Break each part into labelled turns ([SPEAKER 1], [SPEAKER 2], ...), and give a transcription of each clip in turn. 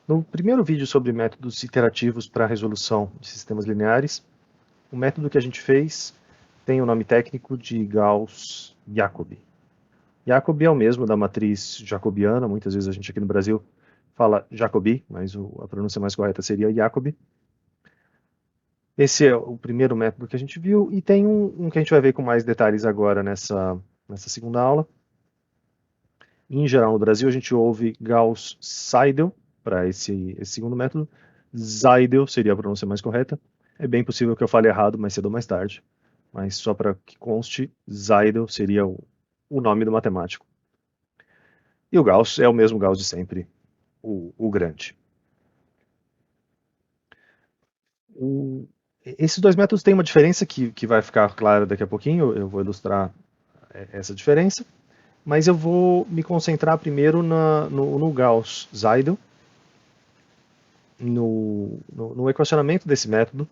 [SPEAKER 1] No primeiro vídeo sobre métodos iterativos para resolução de sistemas lineares, o método que a gente fez tem o nome técnico de Gauss-Jacobi. Jacobi é o mesmo da matriz jacobiana, muitas vezes a gente aqui no Brasil fala Jacobi, mas a pronúncia mais correta seria Jacobi. Esse é o primeiro método que a gente viu, e tem um que a gente vai ver com mais detalhes agora nessa segunda aula. Em geral, no Brasil, a gente ouve Gauss-Seidel para esse segundo método. Seidel seria a pronúncia mais correta. É bem possível que eu fale errado mais cedo ou mais tarde, mas só para que conste, Seidel seria o nome do matemático. E o Gauss é o mesmo Gauss de sempre, o grande. Esses dois métodos têm uma diferença que vai ficar clara daqui a pouquinho, eu vou ilustrar essa diferença, mas eu vou me concentrar primeiro no Gauss-Seidel, no equacionamento desse método,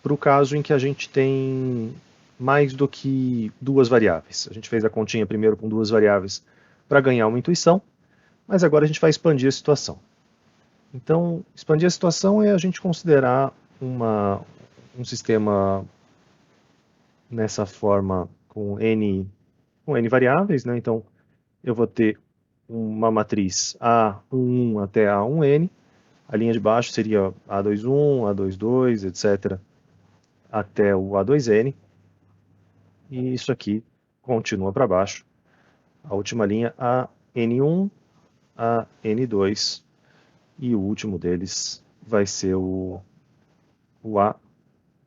[SPEAKER 1] para o caso em que a gente tem mais do que duas variáveis. A gente fez a continha primeiro com duas variáveis para ganhar uma intuição, mas agora a gente vai expandir a situação. Então, expandir a situação é a gente considerar um sistema nessa forma com n variáveis, né? Então, eu vou ter uma matriz A11 até A1n, a linha de baixo seria A21, A22, etc., até o A2n, e isso aqui continua para baixo. A última linha AN1, AN2, e o último deles vai ser o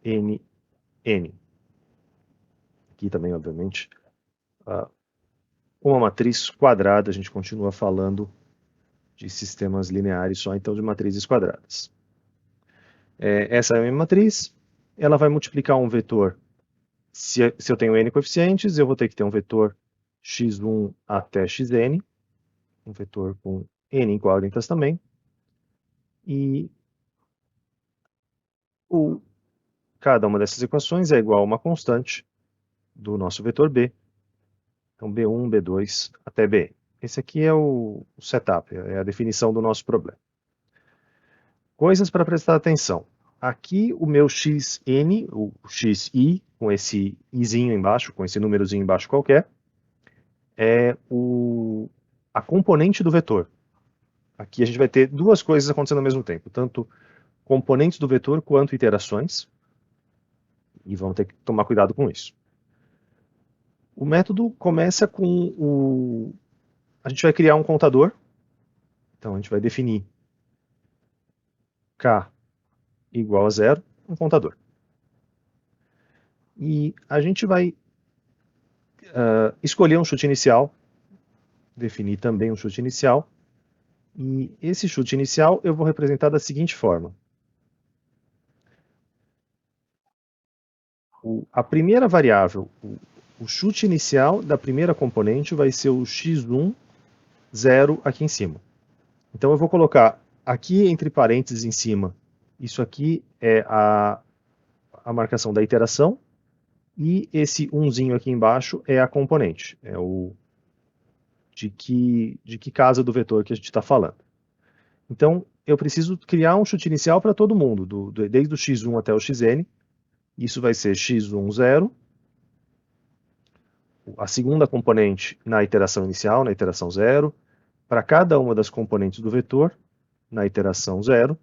[SPEAKER 1] ANN. Aqui também, obviamente, uma matriz quadrada, a gente continua falando de sistemas lineares só, então de matrizes quadradas. Essa é a minha matriz, ela vai multiplicar um vetor. Se eu tenho n coeficientes, eu vou ter que ter um vetor x1 até xn, um vetor com n incógnitas também, e cada uma dessas equações é igual a uma constante do nosso vetor b, então b1, b2 até bn. Esse aqui é o setup, é a definição do nosso problema. Coisas para prestar atenção. Aqui o meu xn, o xi, com esse izinho embaixo, com esse númerozinho embaixo qualquer, é a componente do vetor. Aqui a gente vai ter duas coisas acontecendo ao mesmo tempo, tanto componentes do vetor quanto iterações, e vamos ter que tomar cuidado com isso. O método começa com a gente vai criar um contador, então a gente vai definir k igual a zero, um contador. E a gente vai escolher um chute inicial, definir também um chute inicial, e esse chute inicial eu vou representar da seguinte forma. A primeira variável, o chute inicial da primeira componente vai ser o x1, 0 aqui em cima. Então eu vou colocar aqui entre parênteses em cima, isso aqui é a marcação da iteração, e esse 1zinho aqui embaixo é a componente, é de que casa do vetor que a gente está falando. Então eu preciso criar um chute inicial para todo mundo, desde o x1 até o xn, isso vai ser x1, 0, a segunda componente na iteração inicial, na iteração 0, para cada uma das componentes do vetor, na iteração 0,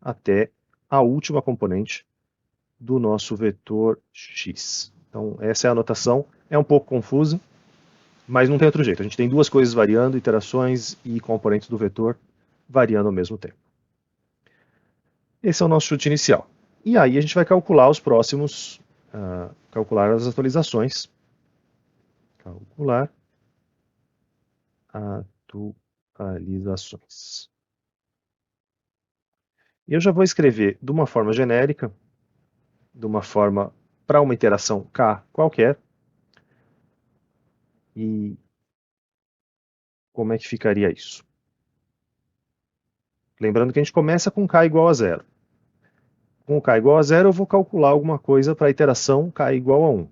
[SPEAKER 1] até a última componente do nosso vetor x. Então essa é a anotação, é um pouco confusa, mas não tem outro jeito. A gente tem duas coisas variando, iterações e componentes do vetor variando ao mesmo tempo. Esse é o nosso chute inicial. E aí a gente vai calcular os próximos, calcular as atualizações. Calcular atualizações. E eu já vou escrever de uma forma genérica, de uma forma para uma iteração k qualquer. E como é que ficaria isso? Lembrando que a gente começa com k igual a 0. Com k igual a 0 eu vou calcular alguma coisa para a iteração k igual a 1.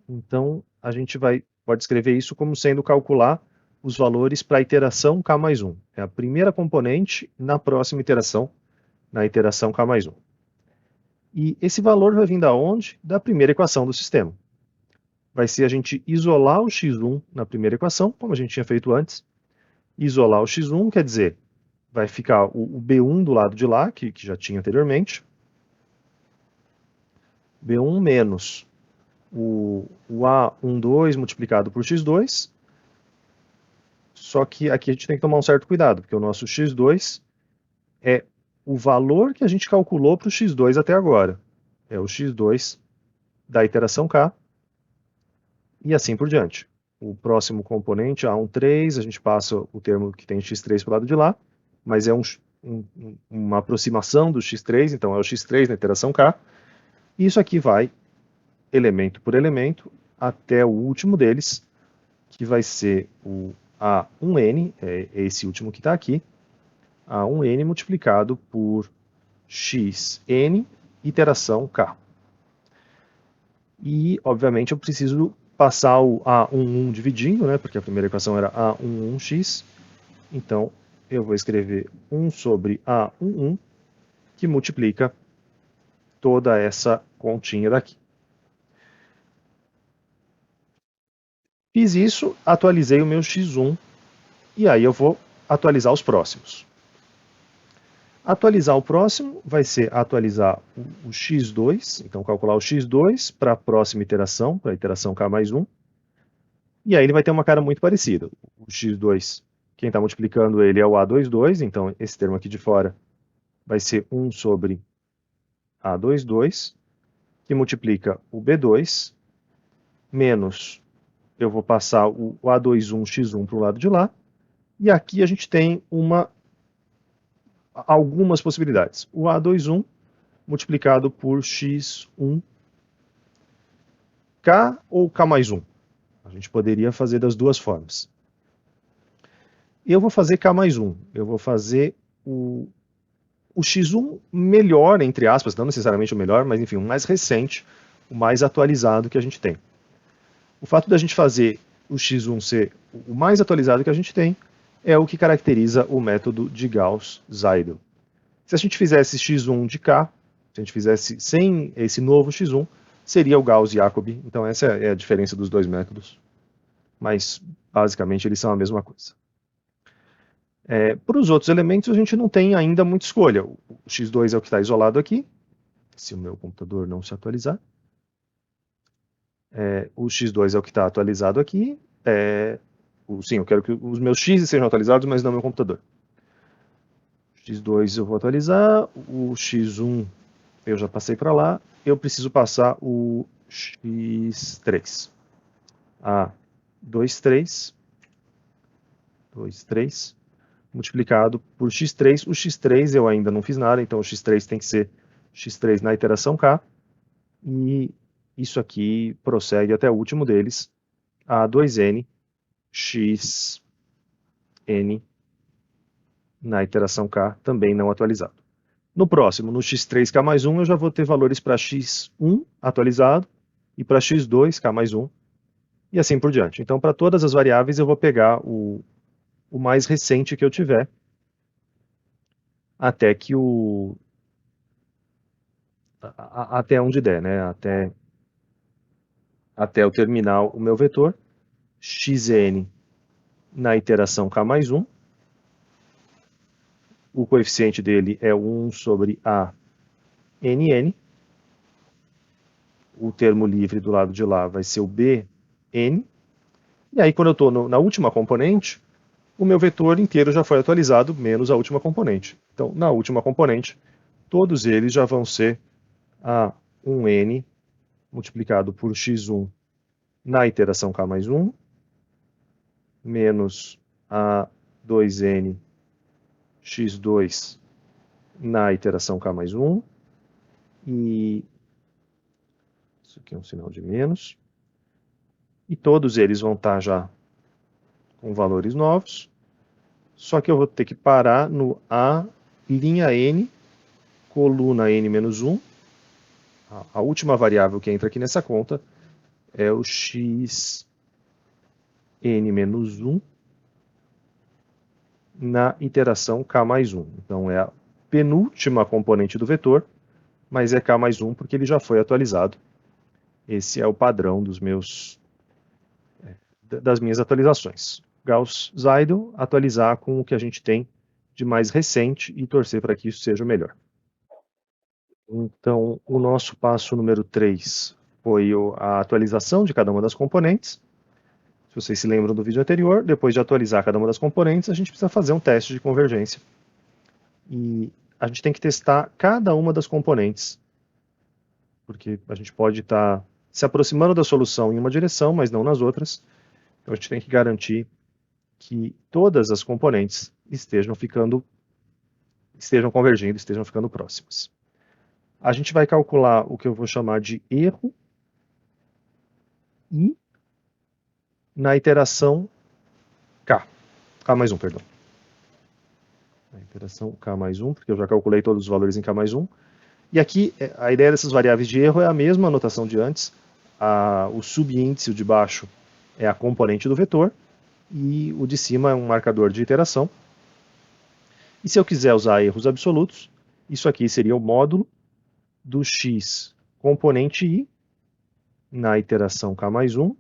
[SPEAKER 1] Então a gente pode escrever isso como sendo calcular os valores para a iteração k mais 1. É a primeira componente na próxima iteração, na iteração k mais 1. E esse valor vai vir da onde? Da primeira equação do sistema. Vai ser a gente isolar o x1 na primeira equação, como a gente tinha feito antes. Isolar o x1 quer dizer, vai ficar o B1 do lado de lá, que já tinha anteriormente. B1 menos o A12 multiplicado por x2. Só que aqui a gente tem que tomar um certo cuidado, porque o nosso x2 é o valor que a gente calculou para o x2 até agora. É o x2 da iteração k, e assim por diante. O próximo componente, A13, a gente passa o termo que tem x3 para o lado de lá, mas é uma aproximação do x3, então é o x3 na iteração k, e isso aqui vai, elemento por elemento, até o último deles, que vai ser o A1n, é esse último que está aqui, A1n multiplicado por xn, iteração k. E, obviamente, eu preciso passar o A11 dividindo, né, porque a primeira equação era A11x. Então, eu vou escrever 1 sobre A11, que multiplica toda essa continha daqui. Fiz isso, atualizei o meu x1, e aí eu vou atualizar os próximos. Atualizar o próximo vai ser atualizar o x2, então calcular o x2 para a próxima iteração, para a iteração k mais 1. E aí ele vai ter uma cara muito parecida. O x2, quem está multiplicando ele é o A22, então esse termo aqui de fora vai ser 1 sobre A22, que multiplica o B2, menos, eu vou passar o A21x1 para o lado de lá, e aqui a gente tem algumas possibilidades. O A21 multiplicado por x1, k ou k mais 1. A gente poderia fazer das duas formas. Eu vou fazer k mais 1. Eu vou fazer o x1 melhor, entre aspas, não necessariamente o melhor, mas enfim, o mais recente, o mais atualizado que a gente tem. O fato da gente fazer o x1 ser o mais atualizado que a gente tem é o que caracteriza o método de Gauss-Seidel. Se a gente fizesse x1 de k, se a gente fizesse sem esse novo x1, seria o Gauss-Jacobi. Então essa é a diferença dos dois métodos. Mas basicamente eles são a mesma coisa. Para os outros elementos a gente não tem ainda muita escolha. O x2 é o que está isolado aqui, se o meu computador não se atualizar. O x2 é o que está atualizado aqui. Sim, eu quero que os meus x sejam atualizados, mas não meu computador. X2 eu vou atualizar, o x1 eu já passei para lá, eu preciso passar o x3. A23, 23, multiplicado por x3. O x3 eu ainda não fiz nada, então o x3 tem que ser x3 na iteração k, e isso aqui prossegue até o último deles, A2n, xn na iteração k, também não atualizado. No próximo, no x3k mais 1, eu já vou ter valores para x1 atualizado e para x2 k mais 1, e assim por diante. Então, para todas as variáveis, eu vou pegar o mais recente que eu tiver, até que até onde der, né? Até eu terminar o meu vetor, xn na iteração k mais 1, o coeficiente dele é 1 sobre a nn, o termo livre do lado de lá vai ser o bn, e aí quando eu estou na última componente, o meu vetor inteiro já foi atualizado, menos a última componente. Então, na última componente, todos eles já vão ser A1n multiplicado por x1 na iteração k mais 1, menos A2n x2 na iteração k mais 1, e isso aqui é um sinal de menos, e todos eles vão estar já com valores novos, só que eu vou ter que parar no A' n, coluna n menos 1, a última variável que entra aqui nessa conta é o x n menos 1 na iteração k mais 1. Então é a penúltima componente do vetor, mas é k mais 1 porque ele já foi atualizado. Esse é o padrão das minhas atualizações. Gauss-Seidel, atualizar com o que a gente tem de mais recente e torcer para que isso seja o melhor. Então, o nosso passo número 3 foi a atualização de cada uma das componentes. Se vocês se lembram do vídeo anterior, depois de atualizar cada uma das componentes, a gente precisa fazer um teste de convergência. E a gente tem que testar cada uma das componentes, porque a gente pode estar se aproximando da solução em uma direção, mas não nas outras. Então a gente tem que garantir que todas as componentes estejam convergindo, estejam ficando próximas. A gente vai calcular o que eu vou chamar de erro I na iteração K mais 1, perdão. A iteração K mais 1, porque eu já calculei todos os valores em K mais 1. E aqui, a ideia dessas variáveis de erro é a mesma anotação de antes. O subíndice, o de baixo, é a componente do vetor, e o de cima é um marcador de iteração. E se eu quiser usar erros absolutos, isso aqui seria o módulo do x componente I na iteração K mais 1,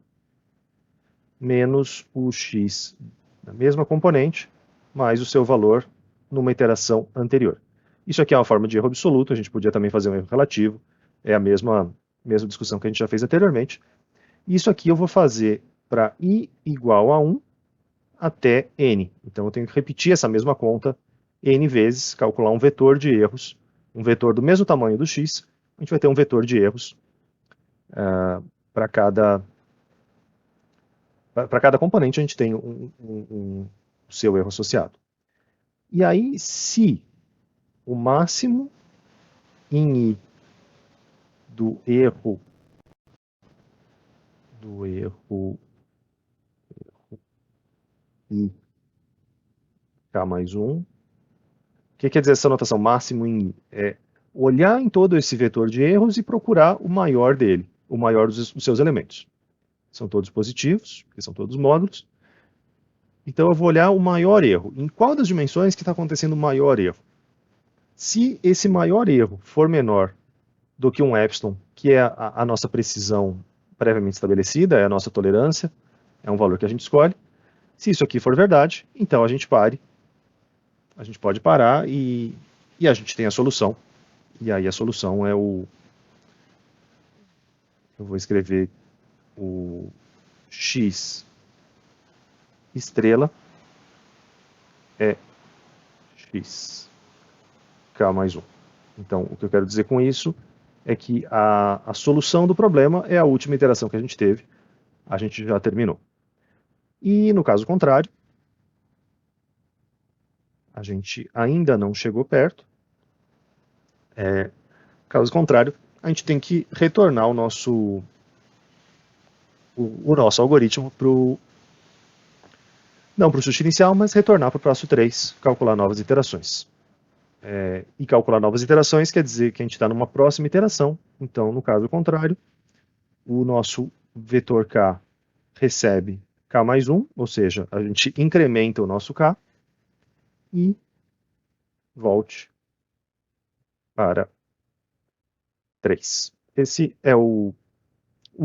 [SPEAKER 1] menos o x da mesma componente, mais o seu valor numa iteração anterior. Isso aqui é uma forma de erro absoluto, a gente podia também fazer um erro relativo, é a mesma discussão que a gente já fez anteriormente. Isso aqui eu vou fazer para I igual a 1 até N. Então eu tenho que repetir essa mesma conta N vezes, calcular um vetor de erros, um vetor do mesmo tamanho do x, a gente vai ter um vetor de erros para cada componente, a gente tem o seu erro associado. E aí, se o máximo em I do erro I K mais 1, o que quer dizer essa notação máximo em I? É olhar em todo esse vetor de erros e procurar o maior dele, o maior dos seus elementos. São todos positivos, porque são todos módulos. Então eu vou olhar o maior erro. Em qual das dimensões que está acontecendo o maior erro? Se esse maior erro for menor do que um epsilon, que é a nossa precisão previamente estabelecida, é a nossa tolerância, é um valor que a gente escolhe. Se isso aqui for verdade, então a gente pode parar e a gente tem a solução. E aí a solução é eu vou escrever o x estrela é x k mais 1. Então, o que eu quero dizer com isso é que a solução do problema é a última iteração que a gente teve. A gente já terminou. E no caso contrário, a gente ainda não chegou perto. Caso contrário, a gente tem que retornar o nosso algoritmo não para o chute inicial, mas retornar para o passo 3, calcular novas iterações. E calcular novas iterações quer dizer que a gente está numa próxima iteração. Então, no caso contrário, o nosso vetor K recebe K mais 1, ou seja, a gente incrementa o nosso K e volte para 3. Esse é o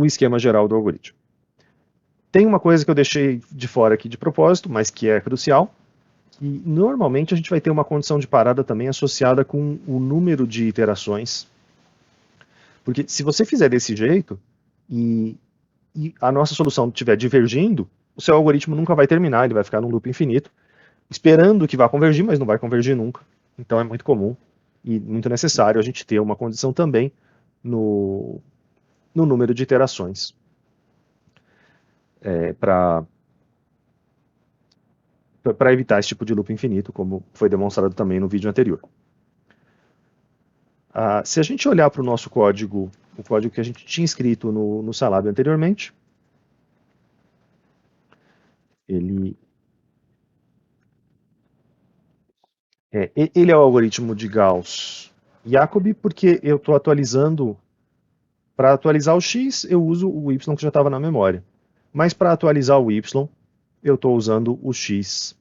[SPEAKER 1] esquema geral do algoritmo. Tem uma coisa que eu deixei de fora aqui de propósito, mas que é crucial, que normalmente a gente vai ter uma condição de parada também associada com o número de iterações. Porque se você fizer desse jeito e a nossa solução estiver divergindo, o seu algoritmo nunca vai terminar, ele vai ficar num loop infinito, esperando que vá convergir, mas não vai convergir nunca. Então é muito comum e muito necessário a gente ter uma condição também no número de iterações para evitar esse tipo de loop infinito, como foi demonstrado também no vídeo anterior. Se a gente olhar para o nosso código, o código que a gente tinha escrito no Scilab anteriormente, ele é o algoritmo de Gauss-Jacobi, porque eu estou atualizando. Para atualizar o x, eu uso o y que já estava na memória. Mas para atualizar o y, eu estou usando o x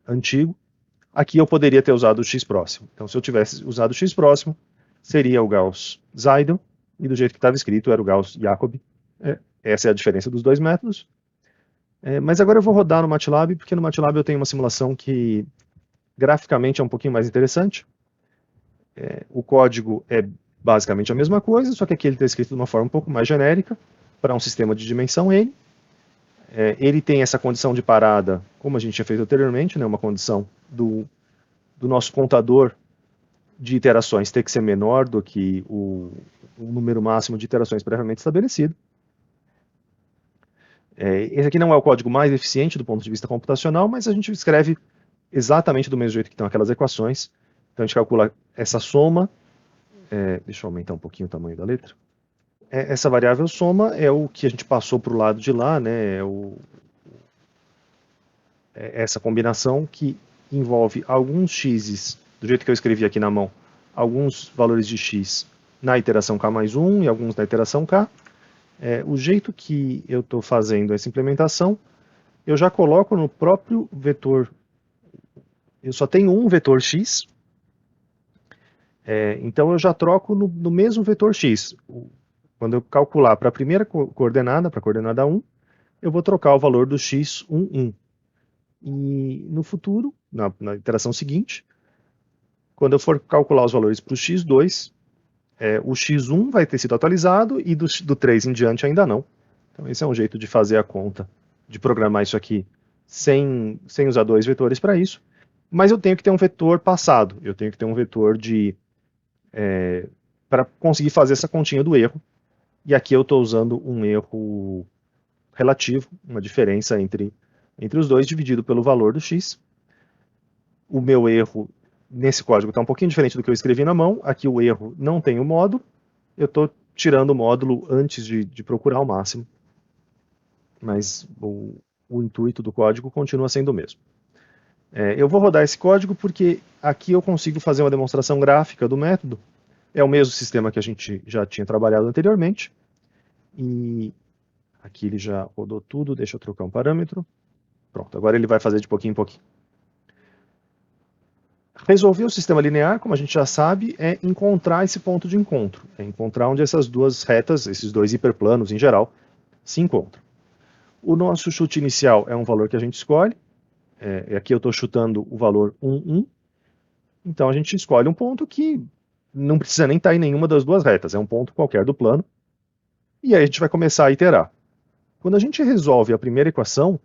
[SPEAKER 1] antigo, Aqui eu poderia ter usado o x próximo. Então, se eu tivesse usado o x próximo, seria o Gauss-Seidel, e do jeito que estava escrito era o Gauss-Jacobi. Essa é a diferença dos dois métodos. Mas agora eu vou rodar no MATLAB, porque no MATLAB eu tenho uma simulação que graficamente é um pouquinho mais interessante. O código é basicamente a mesma coisa, só que aqui ele está escrito de uma forma um pouco mais genérica, para um sistema de dimensão n. Ele tem essa condição de parada, como a gente tinha feito anteriormente, né, uma condição do nosso contador de iterações ter que ser menor do que o número máximo de iterações previamente estabelecido. Esse aqui não é o código mais eficiente do ponto de vista computacional, mas a gente escreve exatamente do mesmo jeito que estão aquelas equações. Então a gente calcula essa soma. Deixa eu aumentar um pouquinho o tamanho da letra. Essa variável soma é o que a gente passou para o lado de lá, né? Essa combinação que envolve alguns x's, do jeito que eu escrevi aqui na mão, alguns valores de x na iteração k mais 1 e alguns na iteração k. O jeito que eu estou fazendo essa implementação, eu já coloco no próprio vetor, eu só tenho um vetor x, então eu já troco no mesmo vetor x. Quando eu calcular para a primeira coordenada, para a coordenada 1, eu vou trocar o valor do x 1, 1. E no futuro, na iteração seguinte, quando eu for calcular os valores para o x2, o x1 vai ter sido atualizado e do 3 em diante ainda não. Então esse é um jeito de fazer a conta, de programar isso aqui sem usar dois vetores para isso. Mas eu tenho que ter um vetor passado, eu tenho que ter um vetor para conseguir fazer essa continha do erro. E aqui eu estou usando um erro relativo, uma diferença entre os dois dividido pelo valor do x. O meu erro nesse código está um pouquinho diferente do que eu escrevi na mão. Aqui o erro não tem o módulo. Eu estou tirando o módulo antes de procurar o máximo. Mas o intuito do código continua sendo o mesmo. Eu vou rodar esse código porque aqui eu consigo fazer uma demonstração gráfica do método. É o mesmo sistema que a gente já tinha trabalhado anteriormente. E aqui ele já rodou tudo. Deixa eu trocar um parâmetro. Pronto, agora ele vai fazer de pouquinho em pouquinho. Resolver o sistema linear, como a gente já sabe, é encontrar esse ponto de encontro. É encontrar onde essas duas retas, esses dois hiperplanos em geral, se encontram. O nosso chute inicial é um valor que a gente escolhe. Aqui eu estou chutando o valor 1, 1. Então a gente escolhe um ponto que não precisa nem estar em nenhuma das duas retas. É um ponto qualquer do plano. E aí a gente vai começar a iterar. Quando a gente resolve a primeira equação,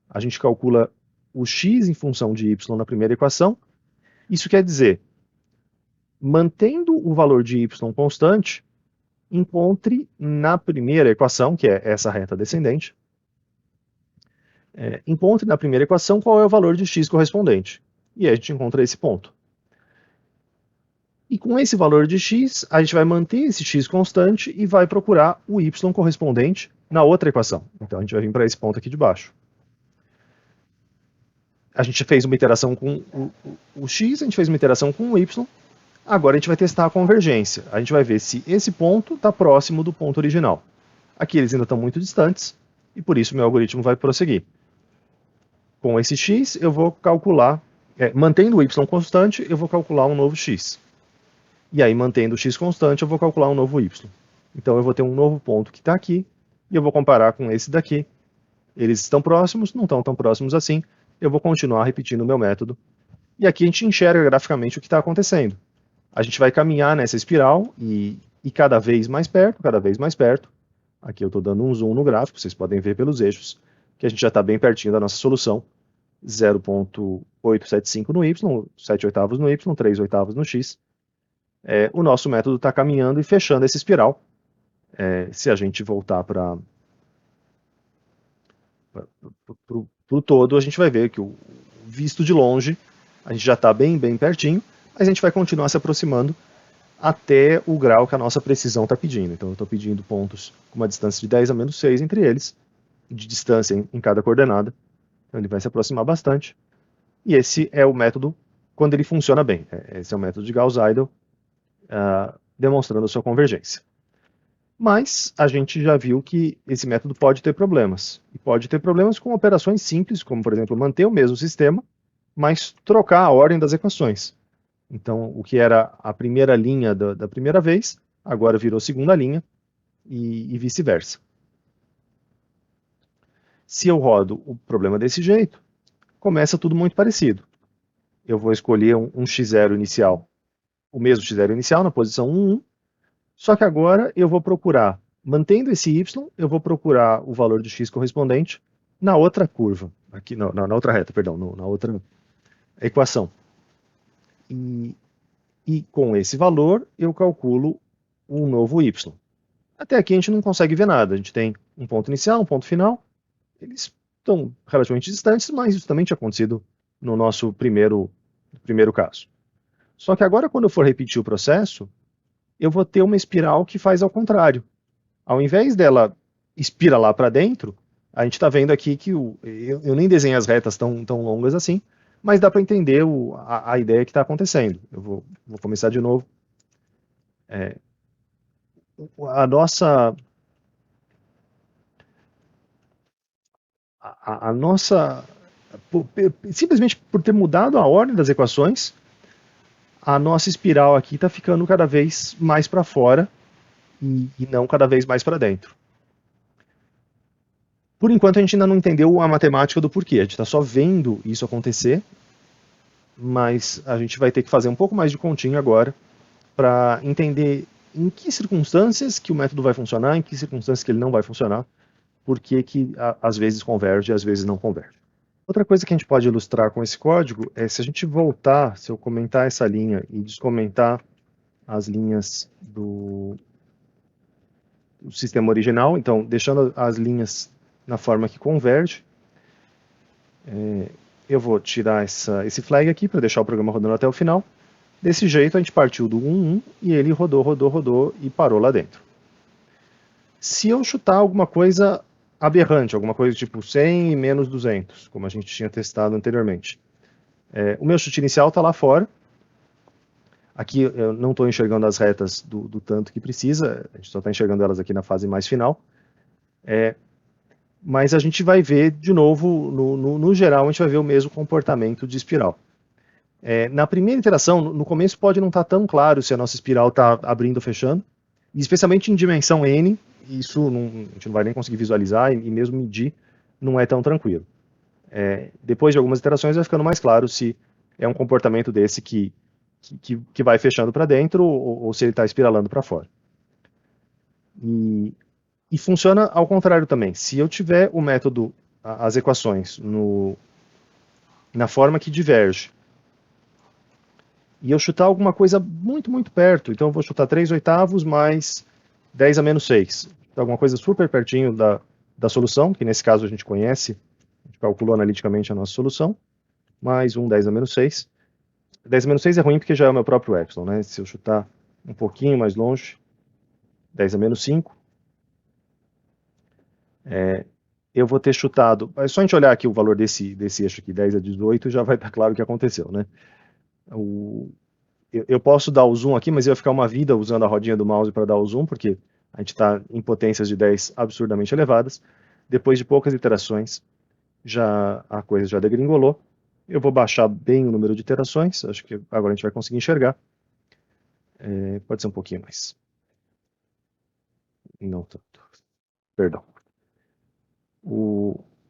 [SPEAKER 1] a gente calcula o x em função de y na primeira equação. Isso quer dizer, mantendo o valor de y constante, encontre na primeira equação, que é essa reta descendente, encontre na primeira equação qual é o valor de x correspondente. E aí a gente encontra esse ponto. E com esse valor de x, a gente vai manter esse x constante e vai procurar o y correspondente na outra equação. Então a gente vai vir para esse ponto aqui de baixo. A gente fez uma iteração com o x, a gente fez uma iteração com o y. Agora a gente vai testar a convergência. A gente vai ver se esse ponto está próximo do ponto original. Aqui eles ainda estão muito distantes, e por isso meu algoritmo vai prosseguir. Com esse x, eu vou calcular, mantendo o y constante, eu vou calcular um novo x. E aí, mantendo o x constante, eu vou calcular um novo y. Então eu vou ter um novo ponto que está aqui, e eu vou comparar com esse daqui. Eles estão próximos, não estão tão próximos assim. Eu vou continuar repetindo o meu método. E aqui a gente enxerga graficamente o que está acontecendo. A gente vai caminhar nessa espiral e cada vez mais perto, cada vez mais perto. Aqui eu estou dando um zoom no gráfico, vocês podem ver pelos eixos, que a gente já está bem pertinho da nossa solução. 0,875 no y, 7/8 no y, 3/8 no x. O nosso método está caminhando e fechando essa espiral. Se a gente voltar para o todo, a gente vai ver que, visto de longe, a gente já está bem pertinho, mas a gente vai continuar se aproximando até o grau que a nossa precisão está pedindo. Então eu estou pedindo pontos com uma distância de 10 a menos 6 entre eles, de distância em cada coordenada. Então ele vai se aproximar bastante. E esse é o método quando ele funciona bem. Esse é o método de Gauss-Seidel, demonstrando a sua convergência. Mas a gente já viu que esse método pode ter problemas. E pode ter problemas com operações simples, como, por exemplo, manter o mesmo sistema, mas trocar a ordem das equações. Então, o que era a primeira linha da primeira vez, agora virou segunda linha, e vice-versa. Se eu rodo o problema desse jeito, começa tudo muito parecido. Eu vou escolher um x0 inicial, o mesmo x0 inicial, na posição 1, 1, só que agora eu vou procurar, mantendo esse y, eu vou procurar o valor de x correspondente na outra curva, aqui na outra reta, perdão, na outra equação. E com esse valor eu calculo um novo y. Até aqui a gente não consegue ver nada, a gente tem um ponto inicial, um ponto final, eles estão relativamente distantes, mas isso também tinha acontecido no nosso primeiro caso. Só que agora, quando eu for repetir o processo, eu vou ter uma espiral que faz ao contrário. Ao invés dela espiralar para dentro, a gente está vendo aqui que eu nem desenho as retas tão longas assim, mas dá para entender a ideia que está acontecendo. Eu vou começar de novo. A nossa simplesmente por ter mudado a ordem das equações, a nossa espiral aqui está ficando cada vez mais para fora e não cada vez mais para dentro. Por enquanto a gente ainda não entendeu a matemática do porquê, a gente está só vendo isso acontecer, mas a gente vai ter que fazer um pouco mais de continha agora para entender em que circunstâncias que o método vai funcionar, em que circunstâncias que ele não vai funcionar, por que às vezes converge e às vezes não converge. Outra coisa que a gente pode ilustrar com esse código é se a gente voltar, se eu comentar essa linha e descomentar as linhas do sistema original, então deixando as linhas na forma que converge, eu vou tirar esse flag aqui para deixar o programa rodando até o final. Desse jeito a gente partiu do 1, 1 e ele rodou e parou lá dentro. Se eu chutar alguma coisa aberrante, alguma coisa tipo 100 e menos 200, como a gente tinha testado anteriormente, o meu chute inicial está lá fora. Aqui eu não estou enxergando as retas do tanto que precisa, a gente só está enxergando elas aqui na fase mais final. Mas a gente vai ver, de novo, no geral, a gente vai ver o mesmo comportamento de espiral. Na primeira iteração, no começo pode não estar tão claro se a nossa espiral está abrindo ou fechando, e especialmente em dimensão n, isso a gente não vai nem conseguir visualizar, e mesmo medir não é tão tranquilo. Depois de algumas iterações vai ficando mais claro se é um comportamento desse que vai fechando para dentro ou se ele está espiralando para fora. E funciona ao contrário também. Se eu tiver o método, as equações, na forma que diverge, e eu chutar alguma coisa muito, muito perto, então eu vou chutar 3/8 mais 10 a menos 6. Alguma coisa super pertinho da solução, que nesse caso a gente conhece, a gente calculou analiticamente a nossa solução, mais 10 a menos 6. 10 a menos 6 é ruim porque já é o meu próprio epsilon, né? Se eu chutar um pouquinho mais longe, 10 a menos 5, eu vou ter chutado, é só a gente olhar aqui o valor desse eixo aqui, 10 a 18, já vai estar claro o que aconteceu, né? Eu posso dar o zoom aqui, mas ia ficar uma vida usando a rodinha do mouse para dar o zoom, porque a gente está em potências de 10 absurdamente elevadas. Depois de poucas iterações, a coisa já degringolou. Eu vou baixar bem o número de iterações, acho que agora a gente vai conseguir enxergar. Pode ser um pouquinho mais. Não tanto. Perdão.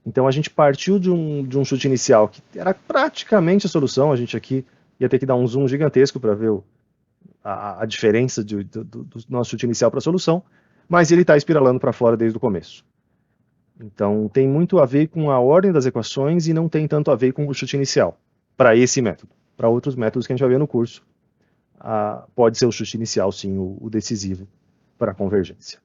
[SPEAKER 1] Então a gente partiu de um chute inicial que era praticamente a solução, a gente aqui ia ter que dar um zoom gigantesco para ver a diferença do nosso chute inicial para a solução, mas ele está espiralando para fora desde o começo. Então tem muito a ver com a ordem das equações e não tem tanto a ver com o chute inicial, para esse método. Para outros métodos que a gente vai ver no curso, pode ser o chute inicial sim o decisivo para a convergência.